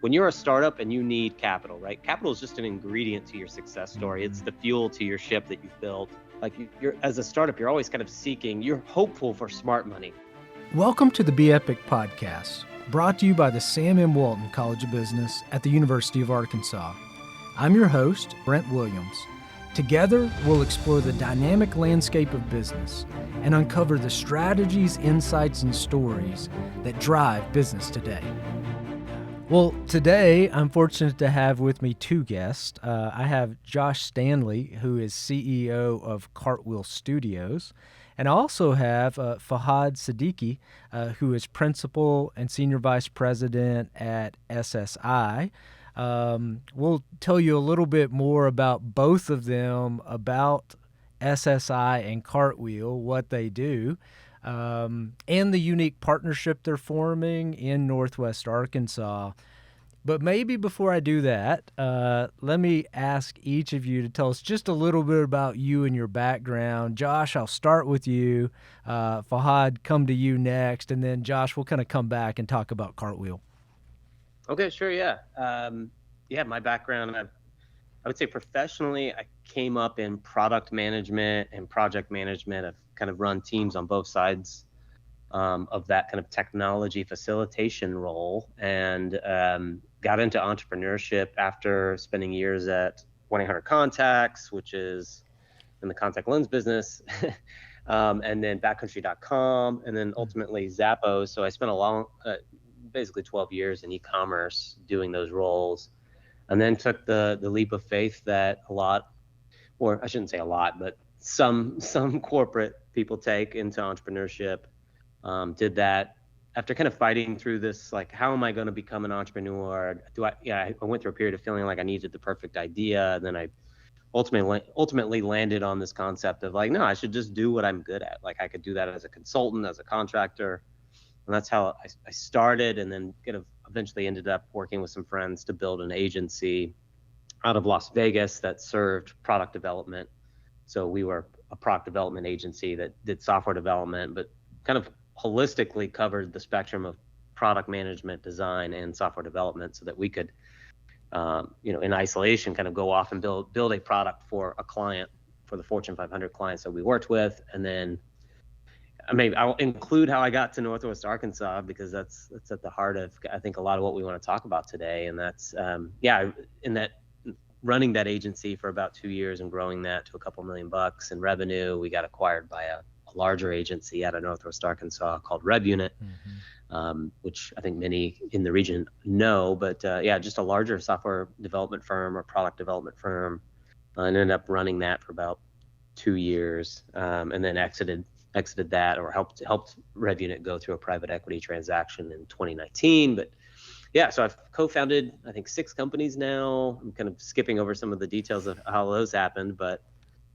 When you're a startup and you need capital, right? Capital is just an ingredient to your success story. It's the fuel to your ship that you've built. Like you're as a startup, you're always kind of seeking, you're hopeful for smart money. Welcome to the Be Epic podcast, brought to you by the Sam M. Walton College of Business at the University of Arkansas. I'm your host, Brent Williams. Together, we'll explore the dynamic landscape of business and uncover the strategies, insights, and stories that drive business today. Well, today I'm fortunate to have with me two guests. I have Josh Stanley, who is CEO of Cartwheel Studios, and I also have Fahad Siddiqui, who is Principal and Senior Vice President at SSI. We'll tell you a little bit more about both of them, about SSI and Cartwheel, what they do, and the unique partnership they're forming in Northwest Arkansas. But maybe before I do that, let me ask each of you to tell us just a little bit about you and your background. Josh, I'll start with you. Fahad, come to you next. And then Josh, we'll kind of come back and talk about Cartwheel. Okay, sure, yeah. My background, I would say professionally, I came up in product management and project management. I've kind of run teams on both sides of that kind of technology facilitation role, and got into entrepreneurship after spending years at 1-800-CONTACTS, which is in the contact lens business, and then backcountry.com, and then ultimately Zappos. So I spent basically 12 years in e-commerce doing those roles, and then took the leap of faith that a lot, or I shouldn't say a lot, but some corporate people take into entrepreneurship. Did that after kind of fighting through this, like, how am I going to become an entrepreneur? I went through a period of feeling like I needed the perfect idea. And then I ultimately landed on this concept of like, no, I should just do what I'm good at. Like I could do that as a consultant, as a contractor. And that's how I started, and then kind of eventually ended up working with some friends to build an agency out of Las Vegas that served product development. So we were a product development agency that did software development, but kind of holistically covered the spectrum of product management, design, and software development, so that we could, in isolation, kind of go off and build a product for a client, for the Fortune 500 clients that we worked with. And then I'll include how I got to Northwest Arkansas, because that's at the heart of, I think, a lot of what we want to talk about today. And that's, in that running that agency for about 2 years and growing that to a couple $1 million in revenue, we got acquired by a larger agency out of Northwest Arkansas called RevUnit, which I think many in the region know. But just a larger software development firm or product development firm, and ended up running that for about 2 years, and then exited that, or helped RevUnit go through a private equity transaction in 2019. But so I've co-founded, I think, 6 companies now. I'm kind of skipping over some of the details of how those happened, but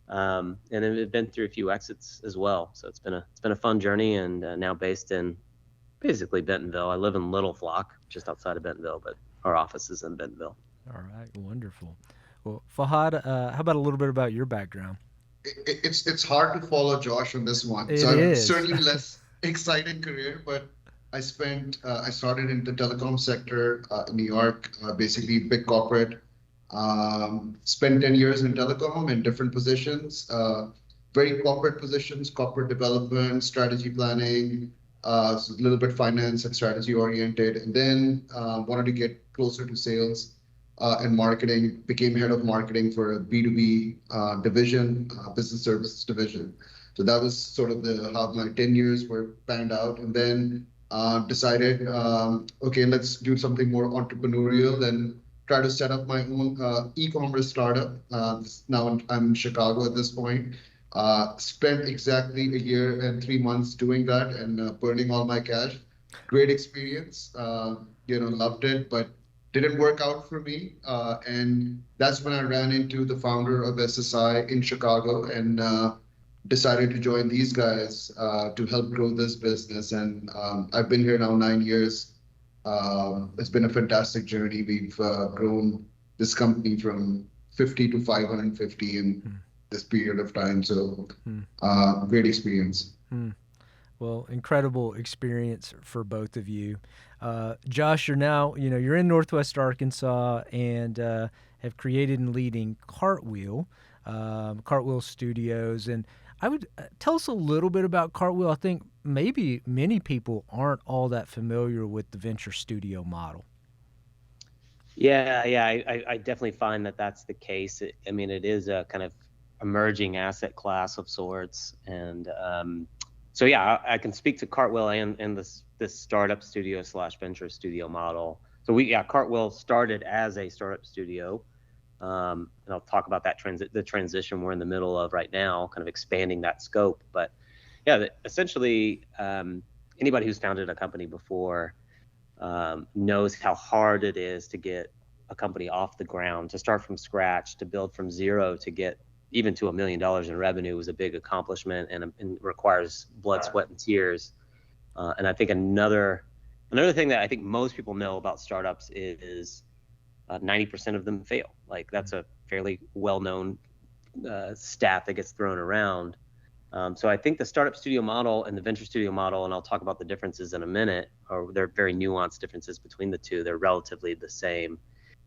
and then we've been through a few exits as well. So it's been a fun journey, and now based in basically Bentonville. I live in Little Flock, just outside of Bentonville, but our office is in Bentonville. All right, wonderful. Well, Fahad, how about a little bit about your background? It's hard to follow Josh on this one. It so is. Certainly less exciting career, but I started in the telecom sector in New York, basically big corporate. Spent 10 years in telecom in different positions, very corporate positions, corporate development, strategy planning, so a little bit finance and strategy oriented, and then wanted to get closer to sales and marketing, became head of marketing for a B2B division, business services division. So that was sort of how my 10 years were panned out, and then decided, okay, let's do something more entrepreneurial and try to set up my own e-commerce startup. Now I'm in Chicago at this point. Spent exactly a year and 3 months doing that and burning all my cash. Great experience, loved it, but didn't work out for me. And that's when I ran into the founder of SSI in Chicago and decided to join these guys to help grow this business. And I've been here now 9 years. It's been a fantastic journey. We've grown this company from 50 to 550 in this period of time. So great experience. Well, incredible experience for both of you. Josh, you're in Northwest Arkansas and have created and leading Cartwheel Studios. And I would tell us a little bit about Cartwheel. I think maybe many people aren't all that familiar with the venture studio model. Yeah, I definitely find that that's the case. It is a kind of emerging asset class of sorts, and so yeah, I can speak to Cartwheel and this startup studio / venture studio model. So Cartwheel started as a startup studio, and I'll talk about that the transition we're in the middle of right now, kind of expanding that scope. But yeah, essentially, anybody who's founded a company before knows how hard it is to get a company off the ground, to start from scratch, to build from zero, to get even to $1 million in revenue was a big accomplishment and requires blood, sweat, and tears. And I think another thing that I think most people know about startups is 90% of them fail. Like, that's a fairly well-known stat that gets thrown around. So I think the startup studio model and the venture studio model, and I'll talk about the differences in a minute, or they're very nuanced differences between the two. They're relatively the same.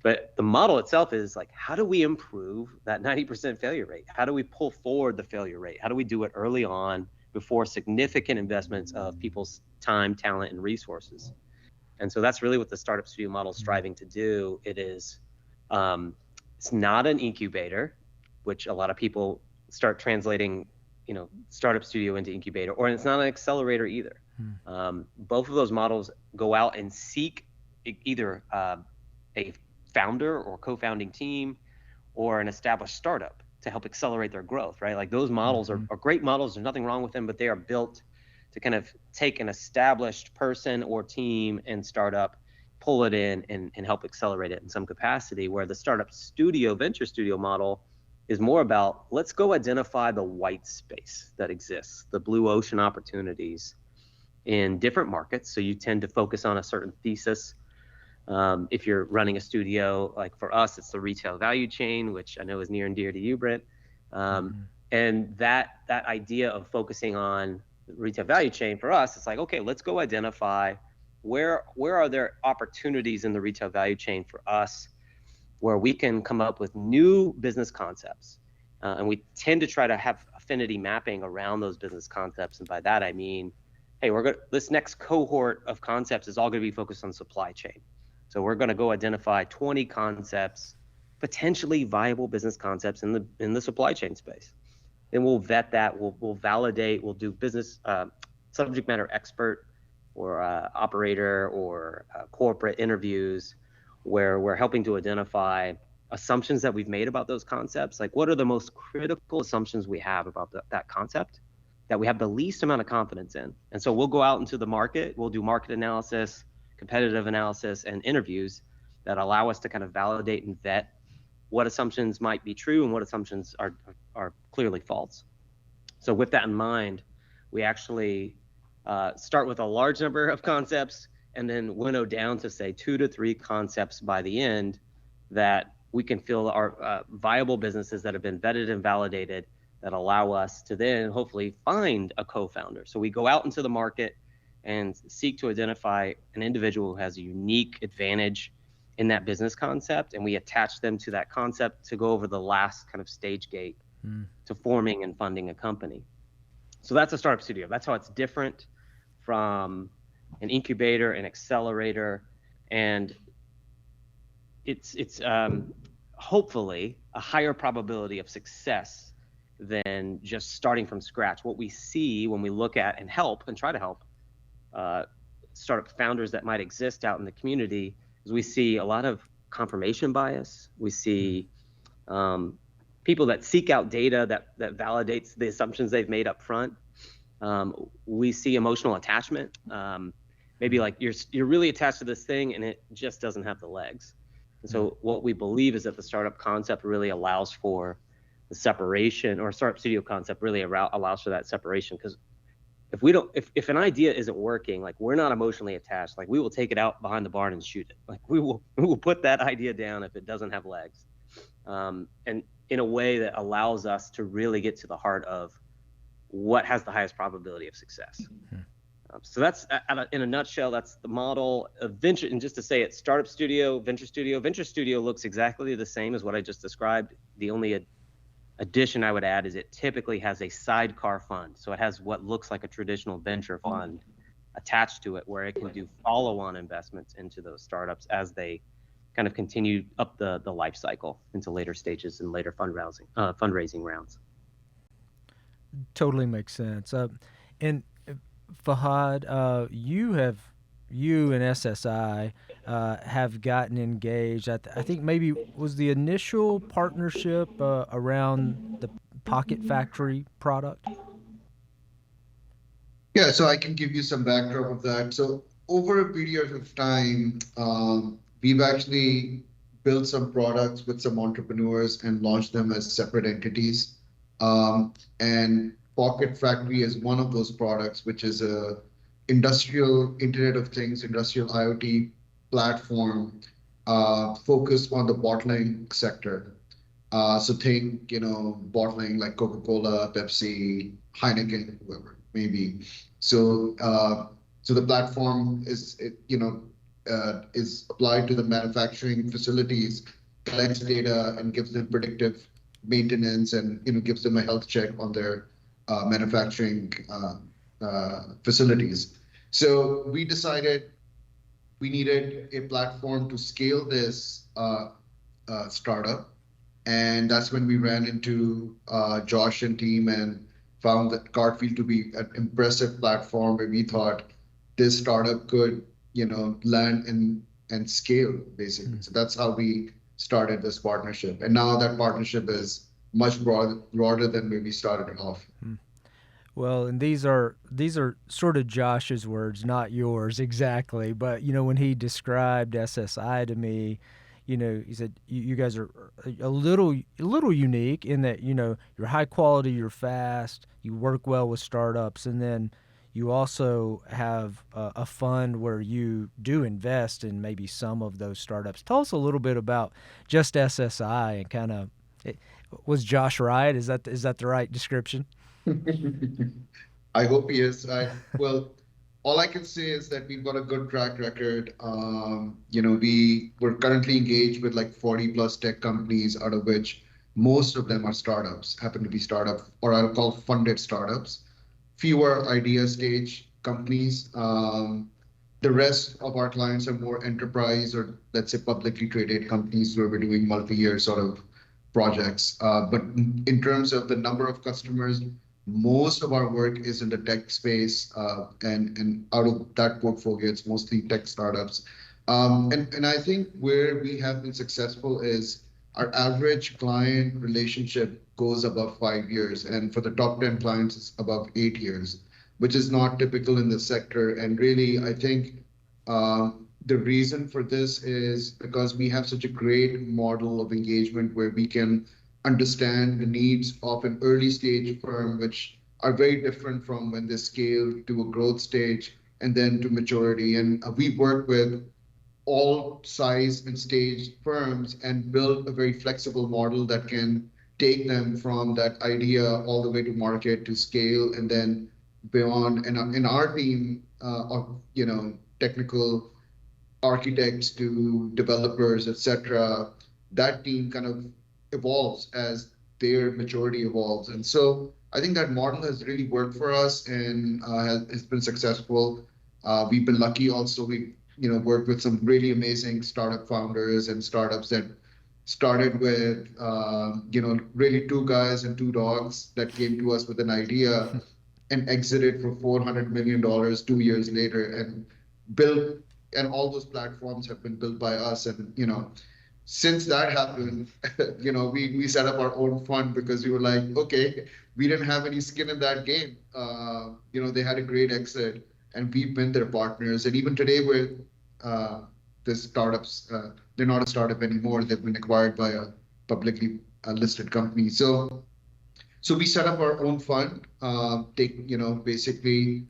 But the model itself is like, how do we improve that 90% failure rate? How do we pull forward the failure rate? How do we do it early on before significant investments of people's time, talent, and resources? And so that's really what the startup studio model is striving to do. It is, it's not an incubator, which a lot of people start translating startup studio into incubator, or it's not an accelerator either. Both of those models go out and seek either a founder or co-founding team or an established startup to help accelerate their growth, right? Like, those models are great models. There's nothing wrong with them, but they are built to kind of take an established person or team and startup, pull it in and help accelerate it in some capacity, where the startup studio, venture studio model is more about, let's go identify the white space that exists, the blue ocean opportunities in different markets. So you tend to focus on a certain thesis. If you're running a studio, like for us, it's the retail value chain, which I know is near and dear to you, Brent. And that idea of focusing on the retail value chain for us, it's like, okay, let's go identify where are there opportunities in the retail value chain for us where we can come up with new business concepts. And we tend to try to have affinity mapping around those business concepts. And by that, I mean, hey, this next cohort of concepts is all going to be focused on supply chain. So we're going to go identify 20 concepts, potentially viable business concepts in the supply chain space. Then we'll vet that, we'll validate, we'll do business subject matter expert or operator or corporate interviews, where we're helping to identify assumptions that we've made about those concepts. Like, what are the most critical assumptions we have about that concept that we have the least amount of confidence in? And so we'll go out into the market, we'll do market analysis, competitive analysis, and interviews that allow us to kind of validate and vet what assumptions might be true and what assumptions are clearly false. So with that in mind, we actually start with a large number of concepts and then winnow down to, say, 2 to 3 concepts by the end that we can feel are viable businesses that have been vetted and validated, that allow us to then hopefully find a co-founder. So we go out into the market and seek to identify an individual who has a unique advantage in that business concept, and we attach them to that concept to go over the last kind of stage gate to forming and funding a company. So that's a startup studio. That's how it's different from an incubator, an accelerator, and it's hopefully a higher probability of success than just starting from scratch. What we see when we look at and help and try to help startup founders that might exist out in the community is we see a lot of confirmation bias. We see people that seek out data that validates the assumptions they've made up front. We see emotional attachment. Maybe like you're really attached to this thing and it just doesn't have the legs. And so what we believe is that the startup concept really allows for the separation, or startup studio concept really allows for that separation. Because if an idea isn't working, like, we're not emotionally attached, like, we will take it out behind the barn and shoot it. Like, we will put that idea down if it doesn't have legs. And in a way that allows us to really get to the heart of what has the highest probability of success. So that's in a nutshell, that's the model of venture. And just to say it, startup studio, venture studio looks exactly the same as what I just described. The only addition I would add is it typically has a sidecar fund. So it has what looks like a traditional venture fund attached to it, where it can do follow-on investments into those startups as they kind of continue up the life cycle into later stages and later fundraising rounds. Totally makes sense. And Fahad, you and SSI have gotten engaged. I think maybe was the initial partnership around the Pocket Factory product. Yeah, so I can give you some backdrop of that. So over a period of time, we've actually built some products with some entrepreneurs and launched them as separate entities. And Pocket Factory is one of those products, which is a industrial Internet of Things, industrial IoT platform focused on the bottling sector. So think, bottling like Coca-Cola, Pepsi, Heineken, whoever maybe. So the platform is applied to the manufacturing facilities, collects data, and gives them predictive maintenance, and gives them a health check on their manufacturing facilities. So we decided we needed a platform to scale this startup, and that's when we ran into Josh and team and found that Cartwheel to be an impressive platform where we thought this startup could, land and scale basically. So that's how we started this partnership. And now that partnership is much broader than where we started off. Well, and these are sort of Josh's words, not yours exactly. But when he described SSI to me, he said you guys are a little unique in that you're high quality, you're fast, you work well with startups, and then you also have a fund where you do invest in maybe some of those startups. Tell us a little bit about just SSI and kind of, was Josh right? Is that the right description? I hope he is. Well, all I can say is that we've got a good track record. We're currently engaged with like 40 plus tech companies, out of which most of them are startups, happen to be startup, or I'll call funded startups. Fewer idea stage companies. The rest of our clients are more enterprise, or let's say publicly traded companies where we're doing multi-year sort of projects. But in terms of the number of customers, most of our work is in the tech space, and out of that portfolio, it's mostly tech startups. And I think where we have been successful is our average client relationship goes above 5 years, and for the top 10 clients, it's above 8 years, which is not typical in the sector. And really, I think the reason for this is because we have such a great model of engagement where we can understand the needs of an early stage firm, which are very different from when they scale to a growth stage and then to maturity. And we work with all size and stage firms and build a very flexible model that can take them from that idea all the way to market to scale and then beyond. And in our team of technical architects to developers, etc., that team kind of evolves as their maturity evolves. And so I think that model has really worked for us and has been successful. We've been lucky also. We worked with some really amazing startup founders and startups that started with really 2 guys and 2 dogs that came to us with an idea and exited for $400 million 2 years later, and built, and all those platforms have been built by us. And since that happened, we set up our own fund because we were like, okay, we didn't have any skin in that game. They had a great exit, and we've been their partners. And even today, with the startups, they're not a startup anymore. They've been acquired by a publicly listed company. So we set up our own fund. Basically,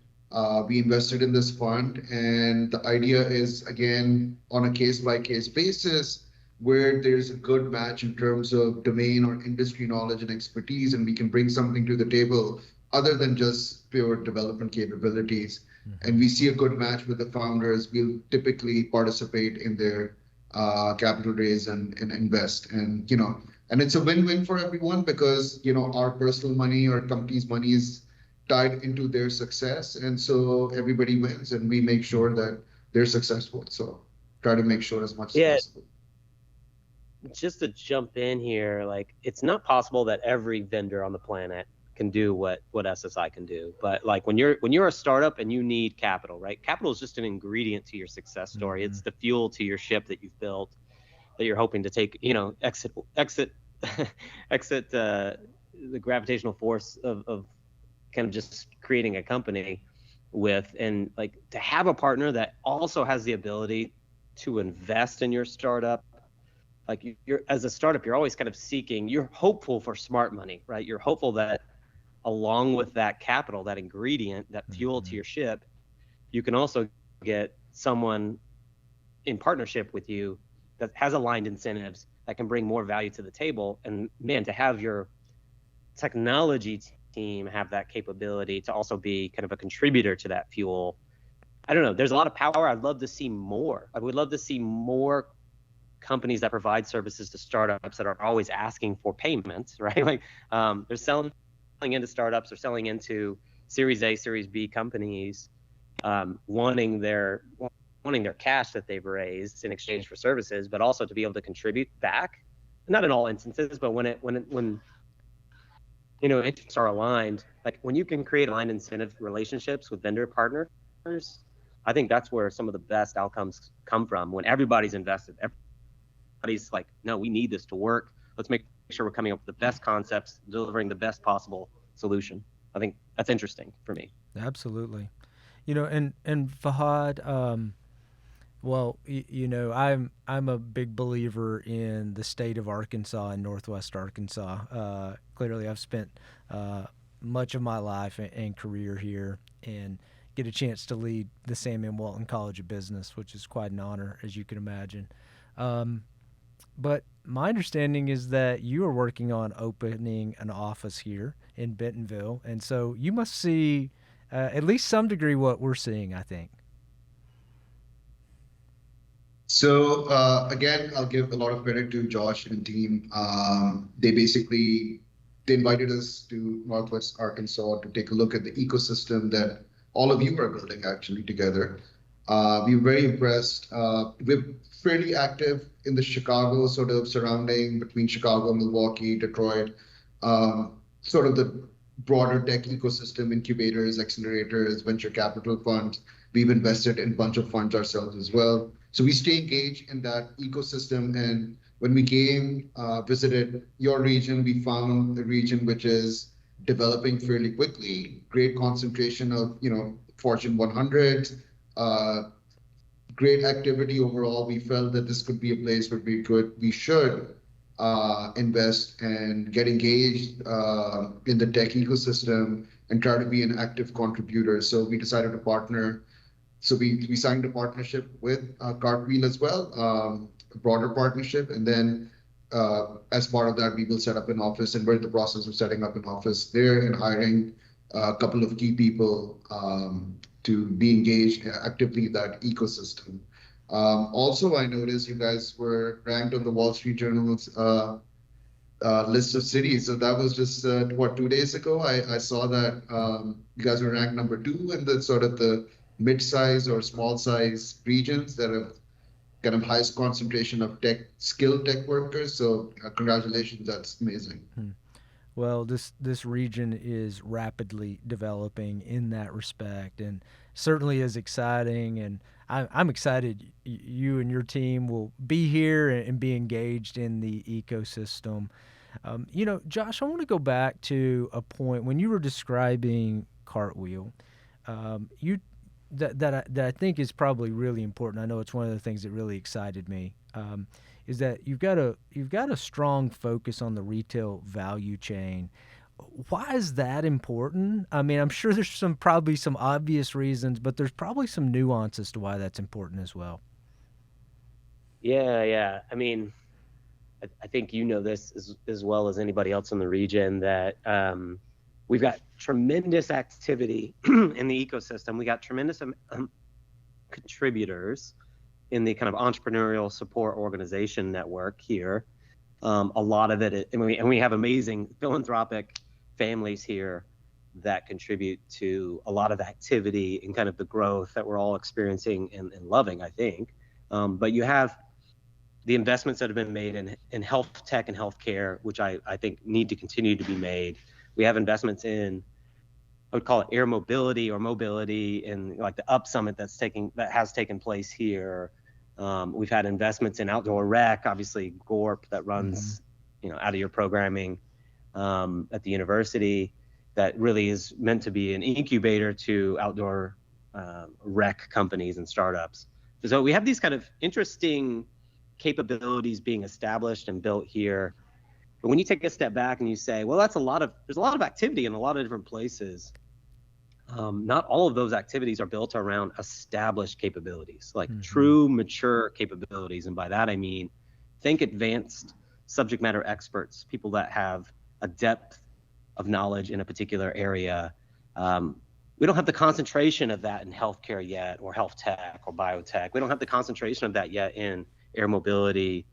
we invested in this fund, and the idea is, again, on a case-by-case basis, where there's a good match in terms of domain or industry knowledge and expertise, and we can bring something to the table other than just pure development capabilities. and we see a good match with the founders, we'll typically participate in their capital raise and invest. And it's a win-win for everyone because, our personal money or company's money is tied into their success. And so everybody wins and we make sure that they're successful. So try to make sure as much as possible. Just to jump in here, like it's not possible that every vendor on the planet can do what SSI can do. But like when you're a startup and you need capital, right? Capital is just an ingredient to your success story. It's the fuel to your ship that you've built that you're hoping to take, exit exit the gravitational force of kind of just creating a company with. And like to have a partner that also has the ability to invest in your startup. Like you're as a startup, you're always kind of you're hopeful for smart money, right? You're hopeful that along with that capital, that ingredient, that fuel to your ship, you can also get someone in partnership with you that has aligned incentives that can bring more value to the table. And man, to have your technology team have that capability to also be kind of a contributor to that fuel. I don't know. There's a lot of power. I'd love to see more. I would love to see more companies that provide services to startups that are always asking for payments, right? Like they're selling into startups or selling into Series A, Series B companies, wanting their cash that they've raised in exchange for services, but also to be able to contribute back. Not in all instances, but when interests are aligned, like when you can create aligned incentive relationships with vendor partners, I think that's where some of the best outcomes come from. When everybody's invested, everybody's like, no, we need this to work. Let's make sure we're coming up with the best concepts, delivering the best possible solution. I think that's interesting for me. Absolutely. And Fahad, well, I'm a big believer in the state of Arkansas and Northwest Arkansas. Clearly, I've spent much of my life and career here, and get a chance to lead the Sam M. Walton College of Business, which is quite an honor, as you can imagine. But my understanding is that you are working on opening an office here in Bentonville, and so you must see at least some degree what we're seeing, I think. So again, I'll give a lot of credit to Josh and team. They invited us to Northwest Arkansas to take a look at the ecosystem that all of you are building actually together. We were very impressed. We're fairly active in the Chicago sort of surrounding between Chicago, Milwaukee, Detroit, sort of the broader tech ecosystem, incubators, accelerators, venture capital funds. We've invested in a bunch of funds ourselves as well. So we stay engaged in that ecosystem. And when we visited your region, we found a region which is developing fairly quickly, great concentration of, Fortune 100, great activity overall. We felt that this could be a place where we should invest and get engaged in the tech ecosystem and try to be an active contributor. So we decided to partner. So we signed a partnership with Cartwheel as well, a broader partnership. And then as part of that, we will set up an office, and we're in the process of setting up an office there and hiring a couple of key people to be engaged actively in that ecosystem. Also, I noticed you guys were ranked on the Wall Street Journal's list of cities. So that was just, 2 days ago? I saw that you guys were ranked number 2 in the sort of the mid-size or small-size regions that have kind of highest concentration of skilled tech workers. So congratulations, that's amazing. Well, this region is rapidly developing in that respect, and certainly is exciting. And I'm excited you and your team will be here and be engaged in the ecosystem. Josh, I want to go back to a point when you were describing Cartwheel. That I think is probably really important. I know it's one of the things that really excited me. Is that you've got a strong focus on the retail value chain. Why is that important? I mean, I'm sure there's probably some obvious reasons, but there's probably some nuances to why that's important as well. Yeah. I mean, I think this as well as anybody else in the region that We've got tremendous activity in the ecosystem. We got tremendous contributors in the kind of entrepreneurial support organization network here. A lot of it, and we have amazing philanthropic families here that contribute to a lot of activity and kind of the growth that we're all experiencing and loving, I think. But you have the investments that have been made in health tech and healthcare, which I think need to continue to be made. We have investments in, I would call it air mobility or mobility, and like the Up Summit that has taken place here. We've had investments in outdoor rec, obviously GORP that runs, out of your programming at the university, that really is meant to be an incubator to outdoor rec companies and startups. So we have these kind of interesting capabilities being established and built here. But when you take a step back and you say, well, there's a lot of activity in a lot of different places. Not all of those activities are built around established capabilities, like true mature capabilities. And by that, I mean, think advanced subject matter experts, people that have a depth of knowledge in a particular area. We don't have the concentration of that in healthcare yet, or health tech or biotech. We don't have the concentration of that yet in air mobility.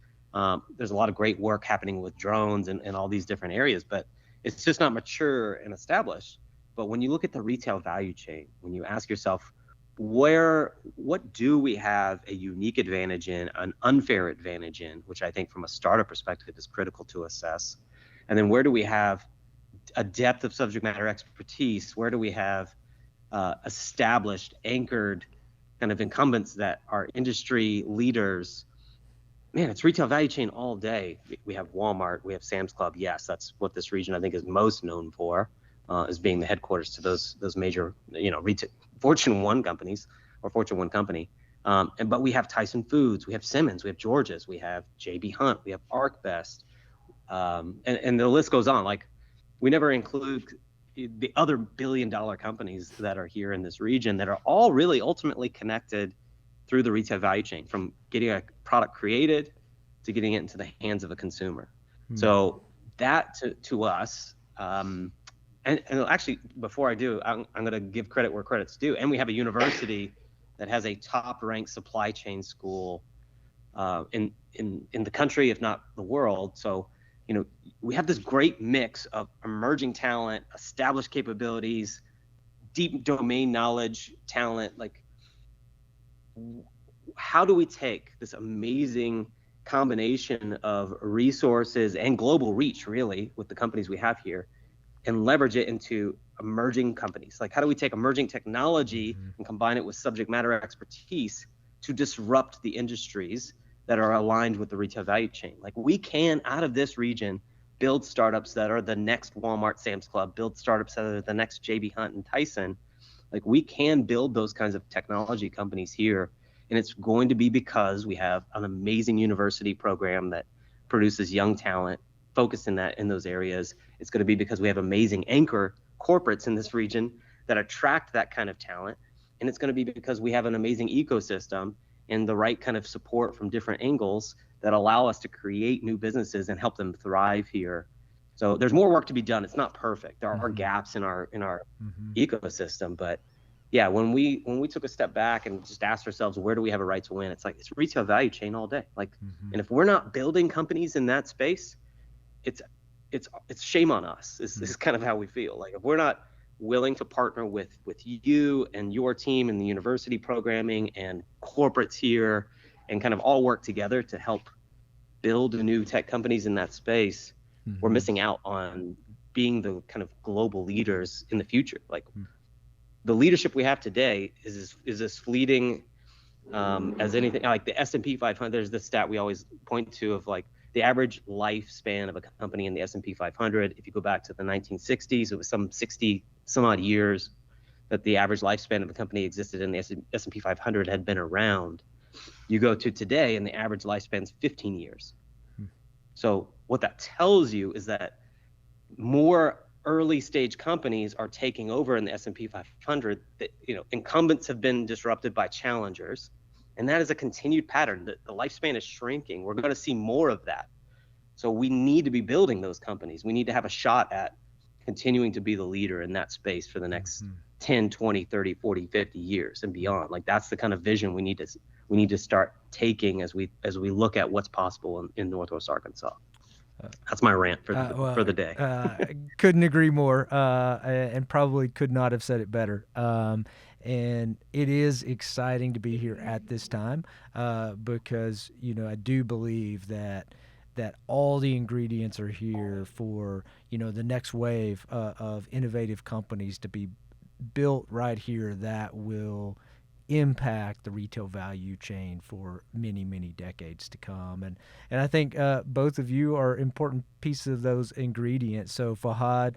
There's a lot of great work happening with drones and all these different areas, but it's just not mature and established. But when you look at the retail value chain, when you ask yourself, what do we have a unique advantage in, an unfair advantage in, which I think from a startup perspective is critical to assess. And then where do we have a depth of subject matter expertise? Where do we have established, anchored kind of incumbents that are industry leaders? Man, it's retail value chain all day. We have Walmart, we have Sam's Club. Yes, that's what this region I think is most known for, as being the headquarters to those major, retail Fortune 1 companies or Fortune 1 company. But we have Tyson Foods, we have Simmons, we have George's, we have J.B. Hunt, we have ArcBest, and the list goes on. Like, we never include the other billion-dollar companies that are here in this region that are all really ultimately connected through the retail value chain, from getting a product created to getting it into the hands of a consumer. So that to us, and actually, before I do, I'm going to give credit where credit's due. And we have a university that has a top-ranked supply chain school in the country, if not the world. So, we have this great mix of emerging talent, established capabilities, deep domain knowledge, talent. Like, how do we take this amazing combination of resources and global reach, really, with the companies we have here, and leverage it into emerging companies? Like, how do we take emerging technology and combine it with subject matter expertise to disrupt the industries that are aligned with the retail value chain? Like, we can, out of this region, build startups that are the next Walmart, Sam's Club, build startups that are the next J.B. Hunt and Tyson. Like, we can build those kinds of technology companies here. And it's going to be because we have an amazing university program that produces young talent focused in those areas. It's going to be because we have amazing anchor corporates in this region that attract that kind of talent. And it's going to be because we have an amazing ecosystem and the right kind of support from different angles that allow us to create new businesses and help them thrive here. So there's more work to be done. It's not perfect. There are gaps in our ecosystem, but yeah, when we took a step back and just asked ourselves, where do we have a right to win? It's like, it's retail value chain all day. Like, and if we're not building companies in that space, it's shame on us. This is kind of how we feel. Like, if we're not willing to partner with you and your team and the university programming and corporates here and kind of all work together to help build new tech companies in that space, we're missing out on being the kind of global leaders in the future. Like, the leadership we have today is as fleeting as anything. Like the S&P 500, there's this stat we always point to of like the average lifespan of a company in the S&P 500. If you go back to the 1960s, it was some 60 some odd years that the average lifespan of a company existed in the S&P 500 had been around. You go to today and the average lifespan is 15 years. So what that tells you is that more early stage companies are taking over in the S&P 500. That, incumbents have been disrupted by challengers, and that is a continued pattern. The lifespan is shrinking. We're going to see more of that. So we need to be building those companies. We need to have a shot at continuing to be the leader in that space for the next 10, 20, 30, 40, 50 years and beyond. Like that's the kind of vision we need to start taking as we look at what's possible in Northwest Arkansas. That's my rant for the day. Couldn't agree more, and probably could not have said it better. And it is exciting to be here at this time because, I do believe that all the ingredients are here for, the next wave of innovative companies to be built right here that will impact the retail value chain for many, many decades to come. And I think both of you are important pieces of those ingredients. So Fahad,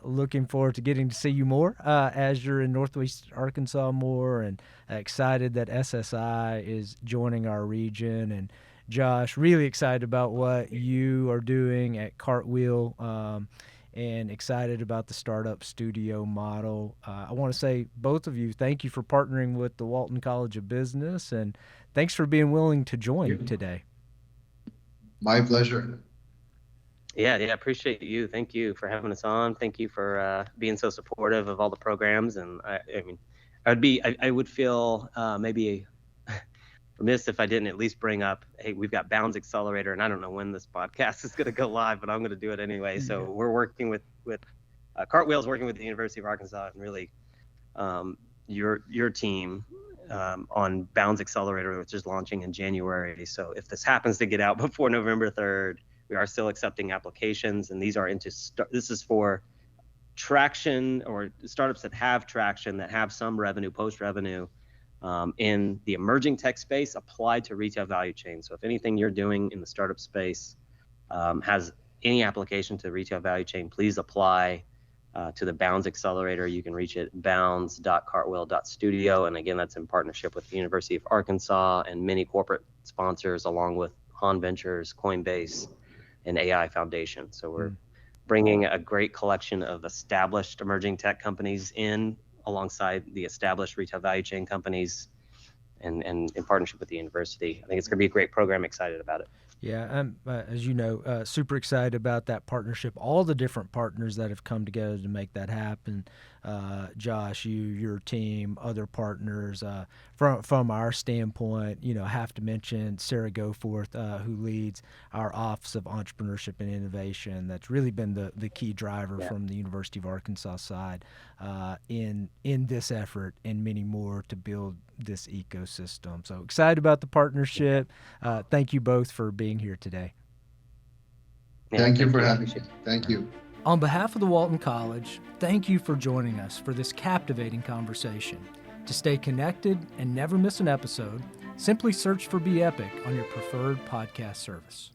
looking forward to getting to see you more as you're in Northwest Arkansas more, and excited that SSI is joining our region. And Josh, really excited about what you are doing at Cartwheel, and excited about the startup studio model. I want to say, both of you, thank you for partnering with the Walton College of Business, and thanks for being willing to join today. My pleasure. Yeah, appreciate you. Thank you for having us on. Thank you for being so supportive of all the programs. And I would feel maybe remiss if I didn't at least bring up, hey, we've got Bounds Accelerator, and I don't know when this podcast is going to go live, but I'm going to do it anyway. So we're working with Cartwheel's working with the University of Arkansas, and really your team on Bounds Accelerator, which is launching in January. So if this happens to get out before November 3rd, we are still accepting applications, and these are this is for traction, or startups that have traction, that have some revenue, post-revenue, in the emerging tech space applied to retail value chain. So if anything you're doing in the startup space has any application to the retail value chain, please apply to the Bounds Accelerator. You can reach it at bounds.cartwheel.studio. And again, that's in partnership with the University of Arkansas and many corporate sponsors, along with Han Ventures, Coinbase, and AI Foundation. So we're bringing a great collection of established emerging tech companies in alongside the established retail value chain companies, and in partnership with the university. I think it's going to be a great program. Excited about it. Yeah, I'm, as you know, super excited about that partnership, all the different partners that have come together to make that happen. Josh, your team, other partners. From our standpoint, have to mention Sarah Goforth, who leads our Office of Entrepreneurship and Innovation. That's really been the key driver from the University of Arkansas side in this effort, and many more to build this ecosystem. So excited about the partnership. Thank you both for being here today. Thank you for having me. Thank you. On behalf of the Walton College, thank you for joining us for this captivating conversation. To stay connected and never miss an episode, simply search for Be Epic on your preferred podcast service.